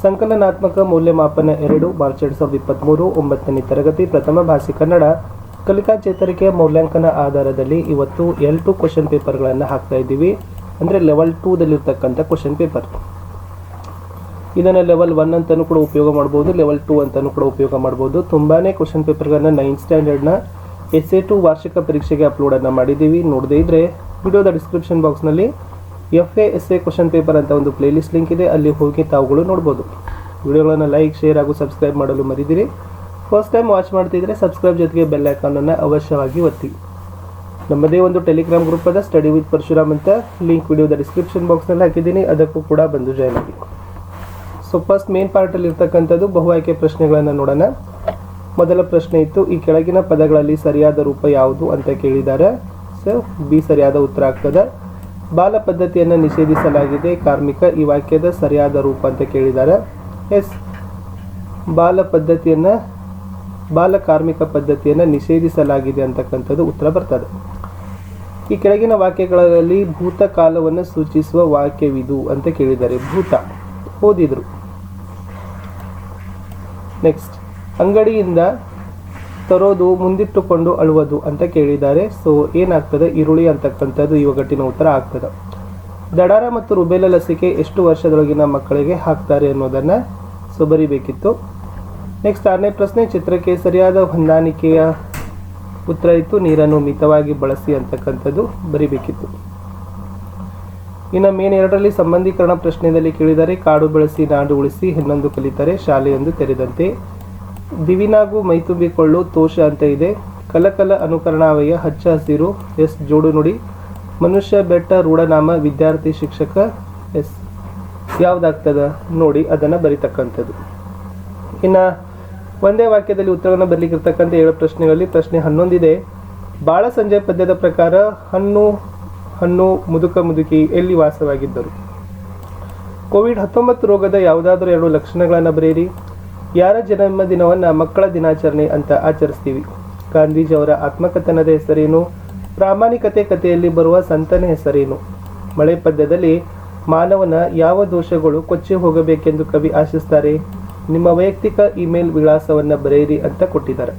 ಸಂಕಲನಾತ್ಮಕ ಮೌಲ್ಯಮಾಪನ 2 ಮಾರ್ಚ್ 2023 9ನೇ ತರಗತಿ ಪ್ರಥಮ ಭಾಷೆ ಕನ್ನಡ ಕಲಿಕಾ ಚೇತರಿಕೆಯ ಮೌಲ್ಯಾಂಕನ ಆಧಾರದಲ್ಲಿ ಇವತ್ತು L2 ಕ್ವೆಶ್ಚನ್ ಪೇಪರ್ಗಳನ್ನು ಹಾಕ್ತಾ ಇದ್ದೀವಿ. ಅಂದರೆ ಲೆವೆಲ್ 2ದಲ್ಲಿರ್ತಕ್ಕಂಥ ಕ್ವೆಶ್ಚನ್ ಪೇಪರ್. ಇದನ್ನು ಲೆವೆಲ್ 1 ಅಂತಲೂ ಕೂಡ ಉಪಯೋಗ ಮಾಡ್ಬೋದು, ಲೆವೆಲ್ 2 ಅಂತಲೂ ಕೂಡ ಉಪಯೋಗ ಮಾಡ್ಬೋದು. ತುಂಬಾ ಕ್ವೆಶ್ಚನ್ ಪೇಪರ್ಗಳನ್ನು 9th ಸ್ಟ್ಯಾಂಡರ್ಡ್ನ SA2 ವಾರ್ಷಿಕ ಪರೀಕ್ಷೆಗೆ ಅಪ್ಲೋಡನ್ನು ಮಾಡಿದ್ದೀವಿ. ನೋಡದೇ ಇದ್ದರೆ ವಿಡಿಯೋದ ಡಿಸ್ಕ್ರಿಪ್ಷನ್ ಬಾಕ್ಸ್ನಲ್ಲಿ FA SA ಕ್ವೆಶ್ಚನ್ ಪೇಪರ್ ಅಂತ ಒಂದು ಪ್ಲೇಲಿಸ್ಟ್ ಲಿಂಕ್ ಇದೆ, ಅಲ್ಲಿ ಹೋಗಿ ತಾವುಗಳು ನೋಡ್ಬೋದು. ವಿಡಿಯೋಗಳನ್ನು ಲೈಕ್, ಶೇರ್ ಹಾಗೂ ಸಬ್ಸ್ಕ್ರೈಬ್ ಮಾಡಲು ಮರಿದಿರಿ. ಫಸ್ಟ್ ಟೈಮ್ ವಾಚ್ ಮಾಡ್ತಿದ್ರೆ ಸಬ್ಸ್ಕ್ರೈಬ್ ಜೊತೆಗೆ ಬೆಲ್ ಐಕಾನನ್ನು ಅವಶ್ಯವಾಗಿ ಒತ್ತಿ. ನಮ್ಮದೇ ಒಂದು ಟೆಲಿಗ್ರಾಮ್ ಗ್ರೂಪ್ ಅದ ಸ್ಟಡಿ ವಿತ್ ಪರಶುರಾಮ್ ಅಂತ, ಲಿಂಕ್ ವಿಡಿಯೋದ ಡಿಸ್ಕ್ರಿಪ್ಷನ್ ಬಾಕ್ಸ್ನಲ್ಲಿ ಹಾಕಿದ್ದೀನಿ, ಅದಕ್ಕೂ ಕೂಡ ಬಂದು ಜಾಯ್ನ್ ಆಗಿ. ಸೊ ಫಸ್ಟ್ ಮೇನ್ ಪಾರ್ಟಲ್ಲಿ ಇರ್ತಕ್ಕಂಥದ್ದು ಬಹು ಆಯ್ಕೆ ಪ್ರಶ್ನೆಗಳನ್ನು ನೋಡೋಣ. ಮೊದಲ ಪ್ರಶ್ನೆ ಇತ್ತು, ಈ ಕೆಳಗಿನ ಪದಗಳಲ್ಲಿ ಸರಿಯಾದ ರೂಪ ಯಾವುದು ಅಂತ ಕೇಳಿದ್ದಾರೆ. ಸೊ ಬಿ ಸರಿಯಾದ ಉತ್ತರ ಆಗ್ತದೆ. ಬಾಲ ಪದ್ಧತಿಯನ್ನು ನಿಷೇಧಿಸಲಾಗಿದೆ, ಕಾರ್ಮಿಕ ಈ ವಾಕ್ಯದ ಸರಿಯಾದ ರೂಪ ಅಂತ ಕೇಳಿದ್ದಾರೆ. ಎಸ್, ಬಾಲ ಕಾರ್ಮಿಕ ಪದ್ಧತಿಯನ್ನು ನಿಷೇಧಿಸಲಾಗಿದೆ ಅಂತಕ್ಕಂಥದ್ದು ಉತ್ತರ ಬರ್ತದೆ. ಈ ಕೆಳಗಿನ ವಾಕ್ಯಗಳಲ್ಲಿ ಭೂತಕಾಲವನ್ನು ಸೂಚಿಸುವ ವಾಕ್ಯವಿದು ಅಂತ ಕೇಳಿದ್ದಾರೆ. ಭೂತ ಓದಿದ್ರು. ನೆಕ್ಸ್ಟ್, ಅಂಗಡಿಯಿಂದ ತರೋದು ಮುಂದಿಟ್ಟುಕೊಂಡು ಅಳುವುದು ಅಂತ ಕೇಳಿದ್ದಾರೆ. ಸೊ ಏನಾಗ್ತದೆ, ಈರುಳ್ಳಿ ಅಂತಕ್ಕಂಥದ್ದು ಈ ಒಗಟಿನ ಉತ್ತರ ಆಗ್ತದೆ. ದಡಾರ ಮತ್ತು ರುಬೆಲ್ಲ ಲಸಿಕೆ ಎಷ್ಟು ವರ್ಷದೊಳಗಿನ ಮಕ್ಕಳಿಗೆ ಹಾಕ್ತಾರೆ ಅನ್ನೋದನ್ನು ಸೊ ಬರಿಬೇಕಿತ್ತು. ನೆಕ್ಸ್ಟ್ 6ನೇ ಪ್ರಶ್ನೆ, ಚಿತ್ರಕ್ಕೆ ಸರಿಯಾದ ಹೊಂದಾಣಿಕೆಯ ಉತ್ತರ ಇತ್ತು, ನೀರನ್ನು ಮಿತವಾಗಿ ಬಳಸಿ ಅಂತಕ್ಕಂಥದ್ದು ಬರಿಬೇಕಿತ್ತು. ಇನ್ನು ಮೇನ್ 2ರಲ್ಲಿ ಸಂಬಂಧೀಕರಣ ಪ್ರಶ್ನೆಯಲ್ಲಿ ಕೇಳಿದರೆ, ಕಾಡು ಬೆಳೆಸಿ ನಾಡು ಉಳಿಸಿ ಹೆಣ್ಣೊಂದು ಕಲಿತರೆ ಶಾಲೆಯೊಂದು ತೆರೆದಂತೆ. ದಿವಿನಾಗು ಮೈತುಂಬಿಕೊಳ್ಳು ತೋಷ ಅಂತ ಇದೆ. ಕಲಕಲ ಅನುಕರಣಾವಯ ಹಚ್ಚ ಹಸಿರು. ಎಸ್ ಜೋಡು ನುಡಿ. ಮನುಷ್ಯ ಬೆಟ್ಟ ರೂಢನಾಮ ವಿದ್ಯಾರ್ಥಿ ಶಿಕ್ಷಕ. ಎಸ್ ಯಾವುದಾಗ್ತದ ನೋಡಿ ಅದನ್ನು ಬರಿತಕ್ಕಂಥದ್ದು. ಇನ್ನು ಒಂದೇ ವಾಕ್ಯದಲ್ಲಿ ಉತ್ತರವನ್ನು ಬರಲಿಕ್ಕಿರ್ತಕ್ಕಂಥ 7 ಪ್ರಶ್ನೆಗಳಲ್ಲಿ ಪ್ರಶ್ನೆ 11 ಇದೆ. ಬಾಳ ಸಂಜೆ ಪದ್ಯದ ಪ್ರಕಾರ ಹಣ್ಣು ಮುದುಕ ಮುದುಕಿ ಎಲ್ಲಿ ವಾಸವಾಗಿದ್ದರು? ಕೋವಿಡ್-19 ರೋಗದ ಯಾವುದಾದ್ರೂ 2 ಲಕ್ಷಣಗಳನ್ನು ಬರೆಯಿರಿ. ಯಾರ ಜನ್ಮದಿನವನ್ನು ಮಕ್ಕಳ ದಿನಾಚರಣೆ ಅಂತ ಆಚರಿಸ್ತೀವಿ? ಗಾಂಧೀಜಿ ಅವರ ಆತ್ಮಕಥನದ ಹೆಸರೇನು? ಪ್ರಾಮಾಣಿಕತೆ ಕಥೆಯಲ್ಲಿ ಬರುವ ಸಂತನ ಹೆಸರೇನು? ಮಳೆ ಪದ್ಯದಲ್ಲಿ ಮಾನವನ ಯಾವ ದೋಷಗಳು ಕೊಚ್ಚಿ ಹೋಗಬೇಕೆಂದು ಕವಿ ಆಶಿಸ್ತಾರೆ? ನಿಮ್ಮ ವೈಯಕ್ತಿಕ ಇಮೇಲ್ ವಿಳಾಸವನ್ನು ಬರೆಯಿರಿ ಅಂತ ಕೊಟ್ಟಿದ್ದಾರೆ.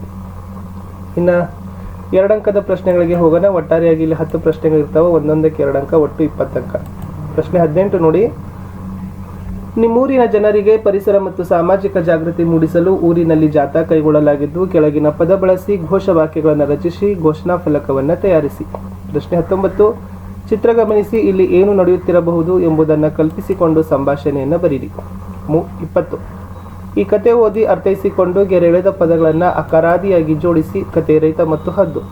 ಇನ್ನು 2 ಅಂಕದ ಪ್ರಶ್ನೆಗಳಿಗೆ ಹೋಗೋಣ. ಒಟ್ಟಾರೆಯಾಗಿ ಇಲ್ಲಿ 10 ಪ್ರಶ್ನೆಗಳಿರ್ತಾವೆ, ಒಂದೊಂದಕ್ಕೆ 2 ಅಂಕ, ಒಟ್ಟು 20 ಅಂಕ. ಪ್ರಶ್ನೆ 18 ನೋಡಿ. ನಿಮ್ಮೂರಿನ ಜನರಿಗೆ ಪರಿಸರ ಮತ್ತು ಸಾಮಾಜಿಕ ಜಾಗೃತಿ ಮೂಡಿಸಲು ಊರಿನಲ್ಲಿ ಜಾಥಾ ಕೈಗೊಳ್ಳಲಾಗಿದ್ದು, ಕೆಳಗಿನ ಪದ ಬಳಸಿ ಘೋಷವಾಕ್ಯಗಳನ್ನು ರಚಿಸಿ ಘೋಷಣಾ ಫಲಕವನ್ನು ತಯಾರಿಸಿ. ಪ್ರಶ್ನೆ 19, ಚಿತ್ರ ಗಮನಿಸಿ, ಇಲ್ಲಿ ಏನು ನಡೆಯುತ್ತಿರಬಹುದು ಎಂಬುದನ್ನು ಕಲ್ಪಿಸಿಕೊಂಡು ಸಂಭಾಷಣೆಯನ್ನು ಬರೀರಿ. 20, ಈ ಕತೆ ಓದಿ ಅರ್ಥೈಸಿಕೊಂಡು ಗೆರೆಳೆದ ಪದಗಳನ್ನು ಅಕಾರಾದಿಯಾಗಿ ಜೋಡಿಸಿ. ಕತೆ ರೈತ ಮತ್ತು ಹದ್ದು.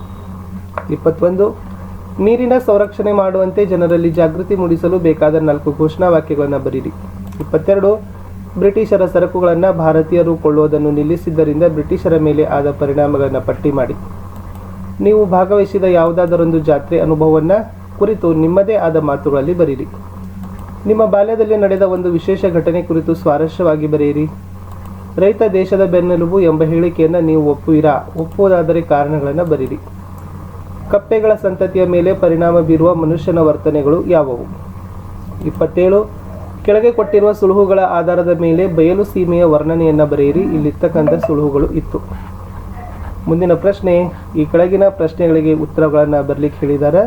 21, ನೀರಿನ ಸಂರಕ್ಷಣೆ ಮಾಡುವಂತೆ ಜನರಲ್ಲಿ ಜಾಗೃತಿ ಮೂಡಿಸಲು ಬೇಕಾದ 4 ಘೋಷಣಾ ವಾಕ್ಯಗಳನ್ನು ಬರೀರಿ. 22, ಬ್ರಿಟಿಷರ ಸರಕುಗಳನ್ನು ಭಾರತೀಯರು ಕೊಳ್ಳುವುದನ್ನು ನಿಲ್ಲಿಸಿದ್ದರಿಂದ ಬ್ರಿಟಿಷರ ಮೇಲೆ ಆದ ಪರಿಣಾಮಗಳನ್ನು ಪಟ್ಟಿ ಮಾಡಿ. ನೀವು ಭಾಗವಹಿಸಿದ ಯಾವುದಾದರೊಂದು ಜಾತ್ರೆ ಅನುಭವವನ್ನು ಕುರಿತು ನಿಮ್ಮದೇ ಆದ ಮಾತುಗಳಲ್ಲಿ ಬರೀರಿ. ನಿಮ್ಮ ಬಾಲ್ಯದಲ್ಲಿ ನಡೆದ ಒಂದು ವಿಶೇಷ ಘಟನೆ ಕುರಿತು ಸ್ವಾರಸ್ಯವಾಗಿ ಬರೆಯಿರಿ. ರೈತ ದೇಶದ ಬೆನ್ನೆಲುಬು ಎಂಬ ಹೇಳಿಕೆಯನ್ನು ನೀವು ಒಪ್ಪುವಿರಾ? ಒಪ್ಪುವುದಾದರೆ ಕಾರಣಗಳನ್ನು ಬರೀರಿ. ಕಪ್ಪೆಗಳ ಸಂತತಿಯ ಮೇಲೆ ಪರಿಣಾಮ ಬೀರುವ ಮನುಷ್ಯನ ವರ್ತನೆಗಳು ಯಾವುವು? 27, ಕೆಳಗೆ ಕೊಟ್ಟಿರುವ ಸುಳುಹುಗಳ ಆಧಾರದ ಮೇಲೆ ಬಯಲು ಸೀಮೆಯ ವರ್ಣನೆಯನ್ನು ಬರೆಯಿರಿ. ಇಲ್ಲಿರ್ತಕ್ಕಂಥ ಸುಳುಹುಗಳು ಇತ್ತು. ಮುಂದಿನ ಪ್ರಶ್ನೆ, ಈ ಕೆಳಗಿನ ಪ್ರಶ್ನೆಗಳಿಗೆ ಉತ್ತರಗಳನ್ನು ಬರಲಿಕ್ಕೆ ಹೇಳಿದ್ದಾರೆ.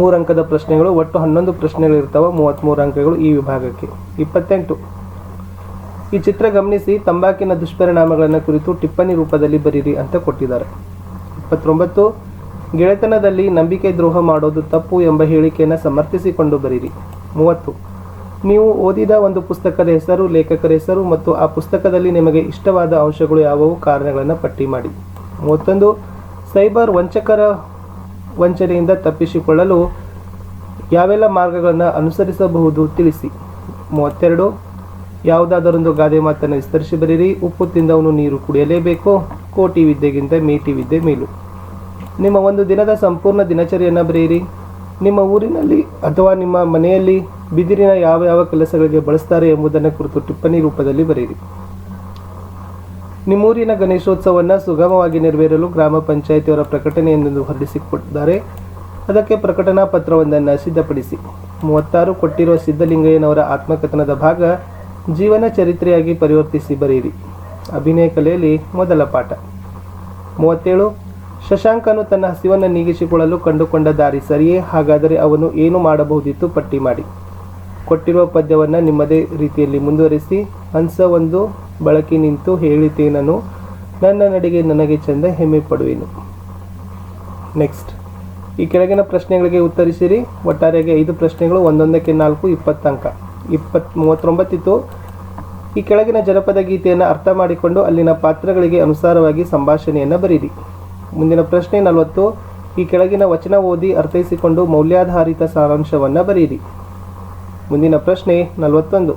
3 ಅಂಕದ ಪ್ರಶ್ನೆಗಳು, ಒಟ್ಟು 11 ಪ್ರಶ್ನೆಗಳಿರ್ತಾವೆ, 33 ಅಂಕಗಳು ಈ ವಿಭಾಗಕ್ಕೆ. 28, ಈ ಚಿತ್ರ ಗಮನಿಸಿ, ತಂಬಾಕಿನ ದುಷ್ಪರಿಣಾಮಗಳನ್ನು ಕುರಿತು ಟಿಪ್ಪಣಿ ರೂಪದಲ್ಲಿ ಬರೀರಿ ಅಂತ ಕೊಟ್ಟಿದ್ದಾರೆ. 29, ಗೆಳೆತನದಲ್ಲಿ ನಂಬಿಕೆ ದ್ರೋಹ ಮಾಡೋದು ತಪ್ಪು ಎಂಬ ಹೇಳಿಕೆಯನ್ನು ಸಮರ್ಥಿಸಿಕೊಂಡು ಬರೀರಿ. 30, ನೀವು ಓದಿದ ಒಂದು ಪುಸ್ತಕದ ಹೆಸರು, ಲೇಖಕರ ಹೆಸರು ಮತ್ತು ಆ ಪುಸ್ತಕದಲ್ಲಿ ನಿಮಗೆ ಇಷ್ಟವಾದ ಅಂಶಗಳು ಯಾವುವು, ಕಾರಣಗಳನ್ನು ಪಟ್ಟಿ ಮಾಡಿ. 31, ಸೈಬರ್ ವಂಚಕರ ವಂಚನೆಯಿಂದ ತಪ್ಪಿಸಿಕೊಳ್ಳಲು ಯಾವೆಲ್ಲ ಮಾರ್ಗಗಳನ್ನು ಅನುಸರಿಸಬಹುದು ತಿಳಿಸಿ. 32, ಯಾವುದಾದರೊಂದು ಗಾದೆ ಮಾತನ್ನು ವಿಸ್ತರಿಸಿ ಬರೀರಿ. ಉಪ್ಪು ತಿಂದವನು ನೀರು ಕುಡಿಯಲೇಬೇಕು, ಕೋಟಿ ವಿದ್ಯೆಗಿಂತ ಮೇಟಿ ವಿದ್ಯೆ ಮೇಲು. ನಿಮ್ಮ ಒಂದು ದಿನದ ಸಂಪೂರ್ಣ ದಿನಚರಿಯನ್ನು ಬರೆಯಿರಿ. ನಿಮ್ಮ ಊರಿನಲ್ಲಿ ಅಥವಾ ನಿಮ್ಮ ಮನೆಯಲ್ಲಿ ಬಿದಿರಿನ ಯಾವ ಕೆಲಸಗಳಿಗೆ ಬಳಸ್ತಾರೆ ಎಂಬುದನ್ನು ಕುರಿತು ಟಿಪ್ಪಣಿ ರೂಪದಲ್ಲಿ ಬರೆಯಿರಿ. ನಿಮ್ಮೂರಿನ ಗಣೇಶೋತ್ಸವವನ್ನು ಸುಗಮವಾಗಿ ನೆರವೇರಲು ಗ್ರಾಮ ಪಂಚಾಯಿತಿಯವರ ಪ್ರಕಟಣೆಯನ್ನು ಹೊರಡಿಸಿಕೊಟ್ಟಿದ್ದಾರೆ. ಅದಕ್ಕೆ ಪ್ರಕಟಣಾ ಪತ್ರವೊಂದನ್ನು ಸಿದ್ಧಪಡಿಸಿ. 36 ಕೊಟ್ಟಿರುವ ಸಿದ್ದಲಿಂಗಯ್ಯನವರ ಆತ್ಮಕಥನದ ಭಾಗ ಜೀವನ ಚರಿತ್ರೆಯಾಗಿ ಪರಿವರ್ತಿಸಿ ಬರೆಯಿರಿ. ಅಭಿನಯ ಕಲೆಯಲ್ಲಿ ಮೊದಲ ಪಾಠ. 37. ಶಶಾಂಕನು ತನ್ನ ಹಸಿವನ್ನು ನೀಗಿಸಿಕೊಳ್ಳಲು ಕಂಡುಕೊಂಡ ದಾರಿ ಸರಿಯೇ? ಹಾಗಾದರೆ ಅವನು ಏನು ಮಾಡಬಹುದಿತ್ತು? ಪಟ್ಟಿ ಮಾಡಿ. ಕೊಟ್ಟಿರುವ ಪದ್ಯವನ್ನು ನಿಮ್ಮದೇ ರೀತಿಯಲ್ಲಿ ಮುಂದುವರಿಸಿ. ಹಂಸ ಒಂದು ಬಳಕೆ ನಿಂತು ಹೇಳಿತೇನನು, ನನ್ನ ನಡಿಗೆ ನನಗೆ ಚಂದ ಹೆಮ್ಮೆ ಪಡುವೆನು. ನೆಕ್ಸ್ಟ್, ಈ ಕೆಳಗಿನ ಪ್ರಶ್ನೆಗಳಿಗೆ ಉತ್ತರಿಸಿರಿ. ಒಟ್ಟಾರೆಯಾಗಿ 5 ಪ್ರಶ್ನೆಗಳು, ಒಂದೊಂದಕ್ಕೆ 4, 20 ಅಂಕ. 39 ಇತ್ತು. ಈ ಕೆಳಗಿನ ಜನಪದ ಗೀತೆಯನ್ನು ಅರ್ಥ ಮಾಡಿಕೊಂಡು ಅಲ್ಲಿನ ಪಾತ್ರಗಳಿಗೆ ಅನುಸಾರವಾಗಿ ಸಂಭಾಷಣೆಯನ್ನು ಬರೀರಿ. ಮುಂದಿನ ಪ್ರಶ್ನೆ 40. ಈ ಕೆಳಗಿನ ವಚನ ಓದಿ ಅರ್ಥೈಸಿಕೊಂಡು ಮೌಲ್ಯಾಧಾರಿತ ಸಾರಾಂಶವನ್ನು ಬರೀರಿ. ಮುಂದಿನ ಪ್ರಶ್ನೆ 41.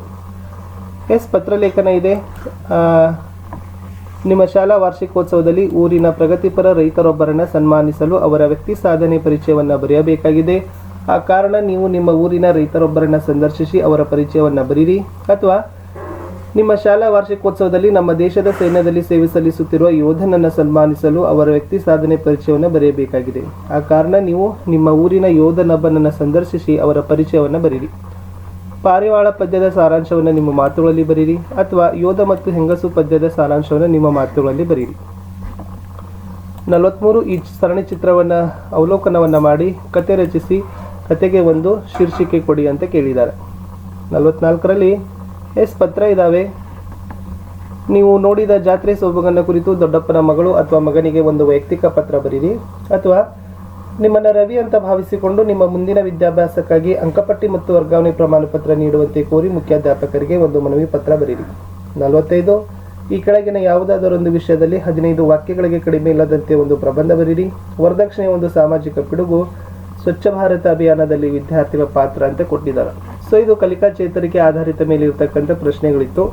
ಪತ್ರಲೇಖನ ಇದೆ. ನಿಮ್ಮ ಶಾಲಾ ವಾರ್ಷಿಕೋತ್ಸವದಲ್ಲಿ ಊರಿನ ಪ್ರಗತಿಪರ ರೈತರೊಬ್ಬರನ್ನು ಸನ್ಮಾನಿಸಲು ಅವರ ವ್ಯಕ್ತಿ ಸಾಧನೆ ಪರಿಚಯವನ್ನು ಬರೆಯಬೇಕಾಗಿದೆ. ಆ ಕಾರಣ ನೀವು ನಿಮ್ಮ ಊರಿನ ರೈತರೊಬ್ಬರನ್ನು ಸಂದರ್ಶಿಸಿ ಅವರ ಪರಿಚಯವನ್ನು ಬರೀರಿ. ಅಥವಾ ನಿಮ್ಮ ಶಾಲಾ ವಾರ್ಷಿಕೋತ್ಸವದಲ್ಲಿ ನಮ್ಮ ದೇಶದ ಸೈನ್ಯದಲ್ಲಿ ಸೇವೆ ಸಲ್ಲಿಸುತ್ತಿರುವ ಯೋಧನನ್ನು ಸನ್ಮಾನಿಸಲು ಅವರ ವ್ಯಕ್ತಿ ಸಾಧನೆ ಪರಿಚಯವನ್ನು ಬರೆಯಬೇಕಾಗಿದೆ. ಆ ಕಾರಣ ನೀವು ನಿಮ್ಮ ಊರಿನ ಯೋಧನೊಬ್ಬನನ್ನು ಸಂದರ್ಶಿಸಿ ಅವರ ಪರಿಚಯವನ್ನು ಬರೀರಿ. ಪಾರಿವಾಳ ಪದ್ಯದ ಸಾರಾಂಶವನ್ನು ನಿಮ್ಮ ಮಾತುಗಳಲ್ಲಿ ಬರೀರಿ. ಅಥವಾ ಯೋಧ ಮತ್ತು ಹೆಂಗಸು ಪದ್ಯದ ಸಾರಾಂಶವನ್ನು ನಿಮ್ಮ ಮಾತುಗಳಲ್ಲಿ ಬರೀರಿ. 43. ಈ ಸರಣಿ ಚಿತ್ರವನ್ನು ಅವಲೋಕನವನ್ನು ಮಾಡಿ ಕತೆ ರಚಿಸಿ, ಕತೆಗೆ ಒಂದು ಶೀರ್ಷಿಕೆ ಕೊಡಿ ಅಂತ ಕೇಳಿದ್ದಾರೆ. 44ರಲ್ಲಿ ಪತ್ರ ಇದ್ದಾವೆ. ನೀವು ನೋಡಿದ ಜಾತ್ರೆ ಸೊಬಗನ್ನ ಕುರಿತು ದೊಡ್ಡಪ್ಪನ ಮಗಳು ಅಥವಾ ಮಗನಿಗೆ ಒಂದು ವೈಯಕ್ತಿಕ ಪತ್ರ ಬರೀರಿ. ಅಥವಾ ನಿಮ್ಮನ್ನು ರವಿ ಅಂತ ಭಾವಿಸಿಕೊಂಡು ನಿಮ್ಮ ಮುಂದಿನ ವಿದ್ಯಾಭ್ಯಾಸಕ್ಕಾಗಿ ಅಂಕಪಟ್ಟಿ ಮತ್ತು ವರ್ಗಾವಣೆ ಪ್ರಮಾಣ ಪತ್ರ ನೀಡುವಂತೆ ಕೋರಿ ಮುಖ್ಯಾಧ್ಯಾಪಕರಿಗೆ ಒಂದು ಮನವಿ ಪತ್ರ ಬರೀರಿ. 45. ಈ ಕೆಳಗಿನ ಯಾವುದಾದರೊಂದು ವಿಷಯದಲ್ಲಿ 15 ವಾಕ್ಯಗಳಿಗೆ ಕಡಿಮೆ ಇಲ್ಲದಂತೆ ಒಂದು ಪ್ರಬಂಧ ಬರೀರಿ. ವರದಕ್ಷಿಣೆ ಒಂದು ಸಾಮಾಜಿಕ ಪಿಡುಗು, ಸ್ವಚ್ಛ ಭಾರತ ಅಭಿಯಾನದಲ್ಲಿ ವಿದ್ಯಾರ್ಥಿಗಳ ಪಾತ್ರ ಅಂತ ಕೊಟ್ಟಿದ್ದಾರೆ. ಸೊ ಇದು ಕಲಿಕಾ ಚೇತರಿಕೆ ಆಧಾರಿತ ಮೇಲೆ ಇರತಕ್ಕಂಥ ಪ್ರಶ್ನೆಗಳಿತ್ತು.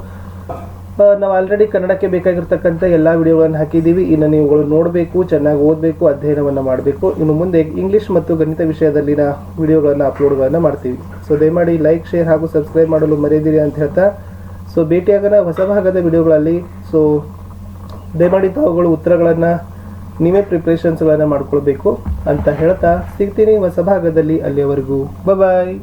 ನಾವು ಆಲ್ರೆಡಿ ಕನ್ನಡಕ್ಕೆ ಬೇಕಾಗಿರ್ತಕ್ಕಂಥ ಎಲ್ಲ ವಿಡಿಯೋಗಳನ್ನು ಹಾಕಿದ್ದೀವಿ. ಇನ್ನು ನೀವುಗಳು ನೋಡಬೇಕು, ಚೆನ್ನಾಗಿ ಓದಬೇಕು, ಅಧ್ಯಯನವನ್ನು ಮಾಡಬೇಕು. ಇನ್ನು ಮುಂದೆ ಇಂಗ್ಲೀಷ್ ಮತ್ತು ಗಣಿತ ವಿಷಯದಲ್ಲಿನ ವಿಡಿಯೋಗಳನ್ನು ಅಪ್ಲೋಡ್ಗಳನ್ನು ಮಾಡ್ತೀವಿ. ಸೊ ದಯಮಾಡಿ ಲೈಕ್, ಶೇರ್ ಹಾಗೂ ಸಬ್ಸ್ಕ್ರೈಬ್ ಮಾಡಲು ಮರೆಯದಿರಿ ಅಂತ ಹೇಳ್ತಾ ಸೊ ಭೇಟಿಯಾಗೋಣ ಹೊಸ ಭಾಗದ ವಿಡಿಯೋಗಳಲ್ಲಿ. ಸೊ ದಯಮಾಡಿ ತಾವುಗಳು ಉತ್ತರಗಳನ್ನು ನೀವೇ ಪ್ರಿಪ್ರೇಷನ್ಸ್ಗಳನ್ನು ಮಾಡ್ಕೊಳ್ಬೇಕು ಅಂತ ಹೇಳ್ತಾ ಸಿಗ್ತೀನಿ ಹೊಸ ಭಾಗದಲ್ಲಿ. ಅಲ್ಲಿಯವರೆಗೂ ಬಾಯ್.